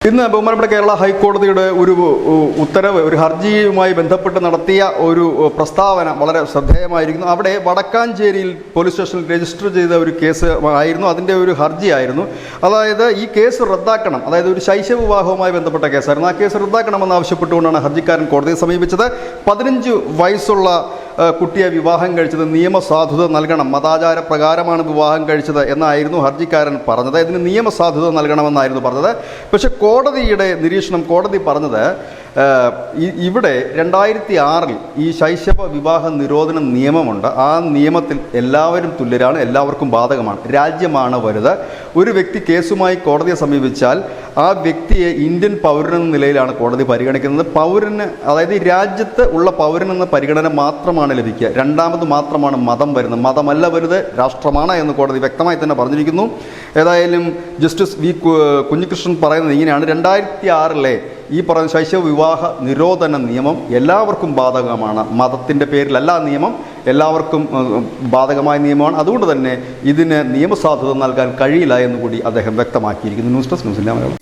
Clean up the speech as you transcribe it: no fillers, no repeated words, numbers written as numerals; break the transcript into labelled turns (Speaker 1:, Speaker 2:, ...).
Speaker 1: ഇന്ന് ബഹുമാനപ്പെട്ട കേരള ഹൈക്കോടതിയുടെ ഒരു ഉത്തരവ് ഒരു ഹർജിയുമായി ബന്ധപ്പെട്ട് നടത്തിയ ഒരു പ്രസ്താവന വളരെ ശ്രദ്ധേയമായിരിക്കുന്നു. അവിടെ വടക്കാഞ്ചേരിയിൽ പോലീസ് സ്റ്റേഷനിൽ രജിസ്റ്റർ ചെയ്ത ഒരു കേസ് ആയിരുന്നു, അതിൻ്റെ ഒരു ഹർജിയായിരുന്നു. അതായത് ഈ കേസ് റദ്ദാക്കണം, അതായത് ഒരു ശൈശവ വിവാഹവുമായി ബന്ധപ്പെട്ട കേസായിരുന്നു. ആ കേസ് റദ്ദാക്കണമെന്ന് ആവശ്യപ്പെട്ടുകൊണ്ടാണ് ഹർജിക്കാരൻ കോടതിയെ സമീപിച്ചത്. 15 വയസ്സുള്ള കുട്ടിയെ വിവാഹം കഴിച്ചത് നിയമസാധുത നൽകണം, മതാചാര പ്രകാരമാണ് വിവാഹം കഴിച്ചത് എന്നായിരുന്നു ഹർജിക്കാരൻ പറഞ്ഞത്. ഇതിന് നിയമസാധുത നൽകണമെന്നായിരുന്നു പറഞ്ഞത്. പക്ഷേ കോടതിയുടെ നിരീക്ഷണം, കോടതി പറഞ്ഞത് ഇവിടെ 2006 ഈ ശൈശവ വിവാഹ നിരോധന നിയമമുണ്ട്. ആ നിയമത്തിൽ എല്ലാവരും തുല്യരാണ്, എല്ലാവർക്കും ബാധകമാണ്. രാജ്യമാണ് വലുത്. ഒരു വ്യക്തി കേസുമായി കോടതിയെ സമീപിച്ചാൽ ആ വ്യക്തിയെ ഇന്ത്യൻ പൗരനെന്ന നിലയിലാണ് കോടതി പരിഗണിക്കുന്നത്. പൗരന്, അതായത് ഈ രാജ്യത്ത് ഉള്ള പൗരനെന്ന പരിഗണന മാത്രമാണ് ലഭിക്കുക. രണ്ടാമത് മാത്രമാണ് മതം വരുന്നത്. മതമല്ല വലുത്, രാഷ്ട്രമാണ് എന്ന് കോടതി വ്യക്തമായി തന്നെ പറഞ്ഞിരിക്കുന്നു. ഏതായാലും ജസ്റ്റിസ് വി കുഞ്ഞികൃഷ്ണൻ പറയുന്നത് ഇങ്ങനെയാണ്: 2006 ഈ പറയുന്ന ശൈശവ വിവാഹ നിരോധന നിയമം എല്ലാവർക്കും ബാധകമാണ്. മതത്തിൻ്റെ പേരിലല്ല നിയമം, എല്ലാവർക്കും ബാധകമായ നിയമമാണ്. അതുകൊണ്ട് തന്നെ ഇതിന് നിയമസാധുത നൽകാൻ കഴിയില്ല എന്നുകൂടി അദ്ദേഹം വ്യക്തമാക്കിയിരിക്കുന്നു. News desk news India Malayalam.